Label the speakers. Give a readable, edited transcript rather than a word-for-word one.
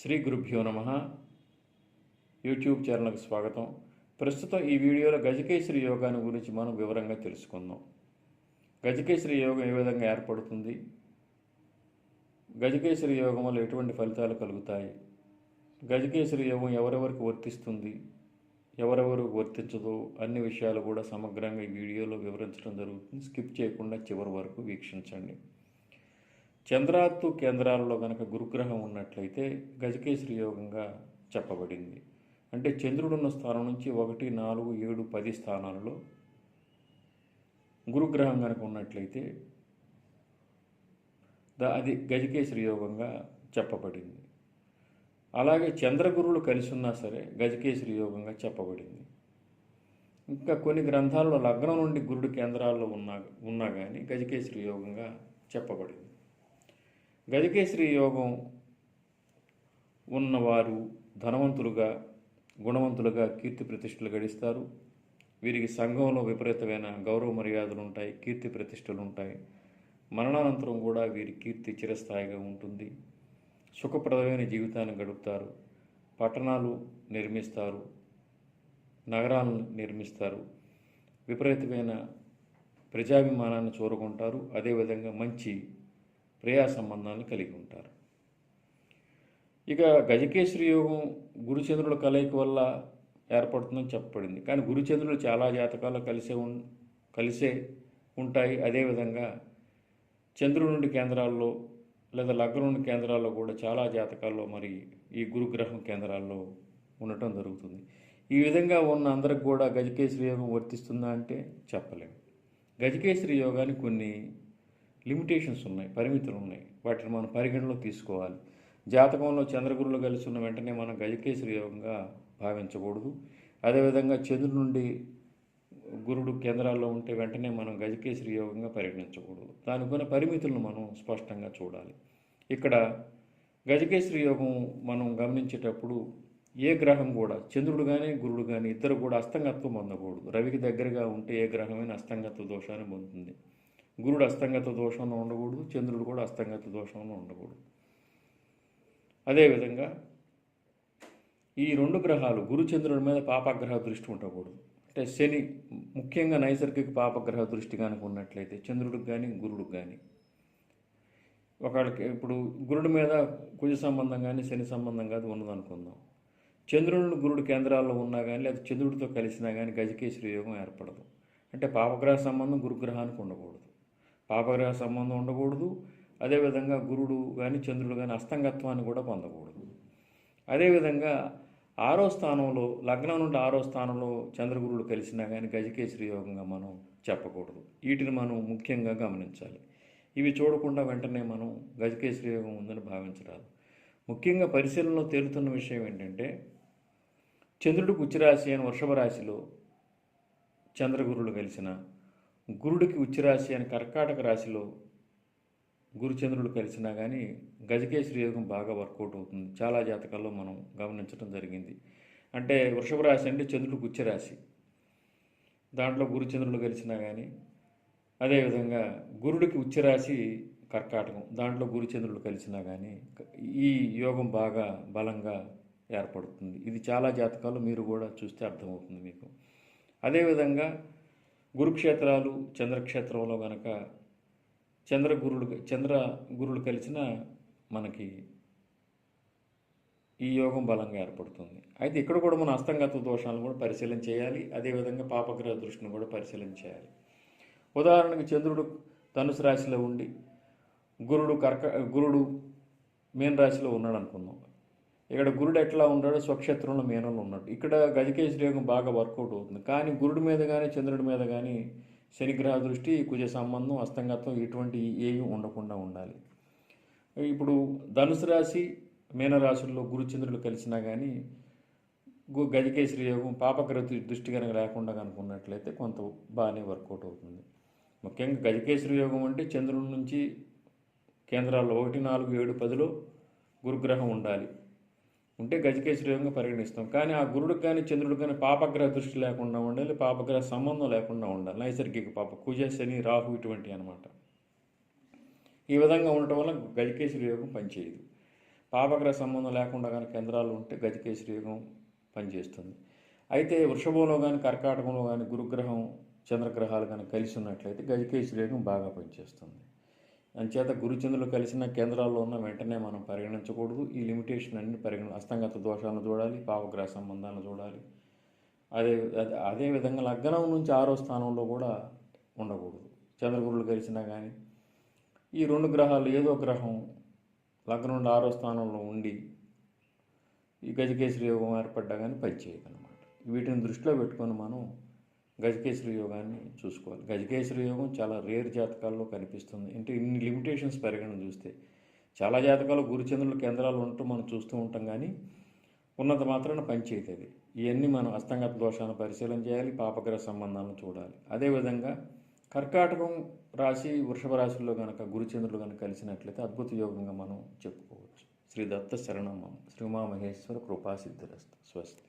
Speaker 1: శ్రీ గురుభ్యో నమ. యూట్యూబ్ ఛానల్కి స్వాగతం. ప్రస్తుతం ఈ వీడియోలో గజకేసరి యోగాన్ని గురించి మనం వివరంగా తెలుసుకుందాం. గజకేసరి యోగం ఏ విధంగా ఏర్పడుతుంది, గజకేసరి యోగం వల్ల ఎటువంటి ఫలితాలు కలుగుతాయి, గజకేసరి యోగం ఎవరెవరికి వర్తిస్తుంది, ఎవరెవరు వర్తించదో అన్ని విషయాలు కూడా సమగ్రంగా ఈ వీడియోలో వివరించడం జరుగుతుంది. స్కిప్ చేయకుండా చివరి వరకు వీక్షించండి. చంద్రాత్తు కేంద్రాలలో కనుక గురుగ్రహం ఉన్నట్లయితే గజకేసరి యోగంగా చెప్పబడింది. అంటే చంద్రుడున్న స్థానం నుంచి 1, 4, 7, 10 స్థానాలలో గురుగ్రహం కనుక ఉన్నట్లయితే అది గజకేసరి యోగంగా చెప్పబడింది. అలాగే చంద్రగురువులు కలిసి ఉన్నా సరే గజకేసరి యోగంగా చెప్పబడింది. ఇంకా కొన్ని గ్రంథాల్లో లగ్నం నుండి గురుడు కేంద్రాల్లో ఉన్నా కానీ గజకేసరి యోగంగా చెప్పబడింది. గజకేసరి యోగం ఉన్నవారు ధనవంతులుగా, గుణవంతులుగా కీర్తి ప్రతిష్టలు గడిస్తారు. వీరికి సంఘంలో విపరీతమైన గౌరవ మర్యాదలు ఉంటాయి, కీర్తి ప్రతిష్టలు ఉంటాయి. మరణానంతరం కూడా వీరి కీర్తి చిరస్థాయిగా ఉంటుంది. సుఖప్రదమైన జీవితాన్ని గడుపుతారు. పట్టణాలు నిర్మిస్తారు, నగరాలను నిర్మిస్తారు. విపరీతమైన ప్రజాభిమానాన్ని చూరగొంటారు. అదేవిధంగా మంచి ప్రేయా సంబంధాలను కలిగి ఉంటారు. ఇక గజకేసరి యోగం గురుచంద్రుల కలయిక వల్ల ఏర్పడుతుందని చెప్పబడింది. కానీ గురుచంద్రులు చాలా జాతకాలు కలిసే ఉంటాయి. అదేవిధంగా చంద్రుడి నుండి కేంద్రాల్లో లేదా లగ్నం నుండి కేంద్రాల్లో కూడా చాలా జాతకాల్లో మరి ఈ గురుగ్రహం కేంద్రాల్లో ఉండటం జరుగుతుంది. ఈ విధంగా ఉన్న అందరికి కూడా గజకేసరి యోగం వర్తిస్తుందా అంటే చెప్పలేము. గజకేసరి యోగానికి కొన్ని లిమిటేషన్స్ ఉన్నాయి, పరిమితులు ఉన్నాయి. వాటిని మనం పరిగణలో తీసుకోవాలి. జాతకంలో చంద్రగురులు కలిసి ఉన్న వెంటనే మనం గజకేసరి యోగంగా భావించకూడదు. అదేవిధంగా చంద్రుడి నుండి గురుడు కేంద్రాల్లో ఉంటే వెంటనే మనం గజకేసరి యోగంగా పరిగణించకూడదు. దానికి కొన్ని పరిమితులను మనం స్పష్టంగా చూడాలి. ఇక్కడ గజకేసరి యోగం మనం గమనించేటప్పుడు ఏ గ్రహం కూడా, చంద్రుడు కానీ గురుడు కానీ ఇద్దరు కూడా అస్తంగత్వం పొందకూడదు. రవికి దగ్గరగా ఉంటే ఏ గ్రహమైన అస్తంగత్వ దోషాన్ని పొందుతుంది. గురుడు అస్తంగత దోషంలో ఉండకూడదు, చంద్రుడు కూడా అస్తంగత దోషంలో ఉండకూడదు. అదేవిధంగా ఈ రెండు గ్రహాలు గురుచంద్రుడి మీద పాపగ్రహ దృష్టి ఉండకూడదు. అంటే శని ముఖ్యంగా నైసర్గిక పాపగ్రహ దృష్టి కనుక ఉన్నట్లయితే చంద్రుడికి కానీ గురుడికి కానీ, ఒకళ్ళకి ఇప్పుడు గురుడి మీద కుజ సంబంధం కానీ శని సంబంధం కానీ ఉన్నదనుకుందాం. చంద్రుడు గురుడు కేంద్రాల్లో ఉన్నా కానీ లేదా చంద్రుడితో కలిసినా కానీ గజకేసరి యోగం ఏర్పడదు. అంటే పాపగ్రహ సంబంధం గురుగ్రహానికి ఉండకూడదు, పాపగ్రహ సంబంధం ఉండకూడదు. అదేవిధంగా గురుడు కానీ చంద్రుడు కానీ అస్తంగత్వాన్ని కూడా పొందకూడదు. అదేవిధంగా 6వ స్థానంలో, లగ్నం నుండి 6వ స్థానంలో చంద్రగురుడు కలిసినా కానీ గజకేసరి యోగంగా మనం చెప్పకూడదు. వీటిని మనం ముఖ్యంగా గమనించాలి. ఇవి చూడకుండా వెంటనే మనం గజకేసరి యోగం ఉందని భావించరాదు. ముఖ్యంగా పరిశీలనలో తేలుతున్న విషయం ఏంటంటే, చంద్రుడికి ఉచ్చరాశి అని వృషభ రాశిలో చంద్రగురుడు కలిసిన, గురుడికి ఉచ్చరాశి అని కర్కాటక రాశిలో గురుచంద్రుడు కలిసినా కానీ గజకేసరి యోగం బాగా వర్కౌట్ అవుతుంది. చాలా జాతకాల్లో మనం గమనించడం జరిగింది. అంటే వృషభ రాశి అంటే చంద్రుడికి ఉచ్చరాశి, దాంట్లో గురుచంద్రుడు కలిసినా కానీ, అదేవిధంగా గురుడికి ఉచ్చరాశి కర్కాటకం, దాంట్లో గురుచంద్రుడు కలిసినా కానీ ఈ యోగం బాగా బలంగా ఏర్పడుతుంది. ఇది చాలా జాతకాలు మీరు కూడా చూస్తే అర్థమవుతుంది మీకు. అదేవిధంగా గురుక్షేత్రాలు చంద్రక్షేత్రంలో కనుక చంద్ర గురులు కలిసిన మనకి ఈ యోగం బలంగా ఏర్పడుతుంది. అయితే ఇక్కడ కూడా మన అస్తంగత దోషాలను కూడా పరిశీలన చేయాలి. అదేవిధంగా పాపగ్రహ దృష్టిని కూడా పరిశీలన చేయాలి. ఉదాహరణకి చంద్రుడు ధనుసు రాశిలో ఉండి గురుడు మీన రాశిలో ఉన్నాడు అనుకుందాం. ఇక్కడ గురుడు ఎట్లా ఉన్నాడో స్వక్షేత్రంలో మీనంలో ఉన్నాడు. ఇక్కడ గజకేసరి యోగం బాగా వర్కౌట్ అవుతుంది. కానీ గురుడి మీద కానీ చంద్రుడి మీద కానీ శనిగ్రహ దృష్టి, కుజ సంబంధం, అస్తంగత్వం ఇటువంటి ఏమీ ఉండకుండా ఉండాలి. ఇప్పుడు ధనుసు రాశి మీనరాశుల్లో గురుచంద్రులు కలిసినా కానీ గజకేసరి యోగం పాపగ్రహ దృష్టి కనుక లేకుండా కనుకున్నట్లయితే కొంత బాగానే వర్కౌట్ అవుతుంది. ముఖ్యంగా గజకేసరి యోగం అంటే చంద్రుడి నుంచి కేంద్రాల్లో 1, 4, 7, 10లో గురుగ్రహం ఉండాలి. ఉంటే గజకేసరి యోగంగా పరిగణిస్తాం. కానీ ఆ గురుడికి కానీ చంద్రుడికి కానీ పాపగ్రహ దృష్టి లేకుండా ఉండాలి, పాపగ్రహ సంబంధం లేకుండా ఉండాలి. నైసర్గిక పాప, కుజ, శని, రాహు ఇటువంటి అనమాట. ఈ విధంగా ఉండటం వల్ల గజకేసరి యోగం పనిచేయదు. పాపగ్రహ సంబంధం లేకుండా కానీ కేంద్రాలు ఉంటే గజకేసరి యోగం పనిచేస్తుంది. అయితే వృషభంలో కానీ కర్కాటకంలో కానీ గురుగ్రహం చంద్రగ్రహాలు కానీ కలిసి ఉన్నట్లయితే గజకేసరి యోగం బాగా పనిచేస్తుంది. అంచేత గురుచంద్రులు కలిసిన కేంద్రాల్లో ఉన్న వెంటనే మనం పరిగణించకూడదు. ఈ లిమిటేషన్ అన్ని అస్తంగత దోషాలను చూడాలి, పాపగ్రహ సంబంధాలను చూడాలి. అదేవిధంగా లగ్నం నుంచి 6వ స్థానంలో కూడా ఉండకూడదు. చంద్రగురులు కలిసినా కానీ ఈ 2 గ్రహాలు ఏదో గ్రహం లగ్నం నుండి 6వ స్థానంలో ఉండి ఈ గజకేసరి యోగం ఏర్పడ్డా కానీ పనిచేయదు అనమాట. వీటిని దృష్టిలో పెట్టుకొని మనం గజకేసరి యోగాన్ని చూసుకోవాలి. గజకేసరి యోగం చాలా రేర్ జాతకాల్లో కనిపిస్తుంది. అంటే ఇన్ని లిమిటేషన్స్ పరిగణన చూస్తే చాలా జాతకాలు గురుచంద్రుల కేంద్రాలు ఉంటూ మనం చూస్తూ ఉంటాం, కానీ ఉన్నంత మాత్రాన పనిచేయదు. ఇవన్నీ మనం అస్తంగత దోషాలను పరిశీలన చేయాలి, పాపగ్రహ సంబంధాలను చూడాలి. అదేవిధంగా కర్కాటకం రాశి వృషభ రాశుల్లో కనుక గురుచంద్రులు కనుక కలిసినట్లయితే అద్భుత యోగంగా మనం చెప్పుకోవచ్చు. శ్రీ దత్త శరణం. శ్రీ ఉమామహేశ్వర కృపాసిద్ధిరస్తు. స్వస్తి.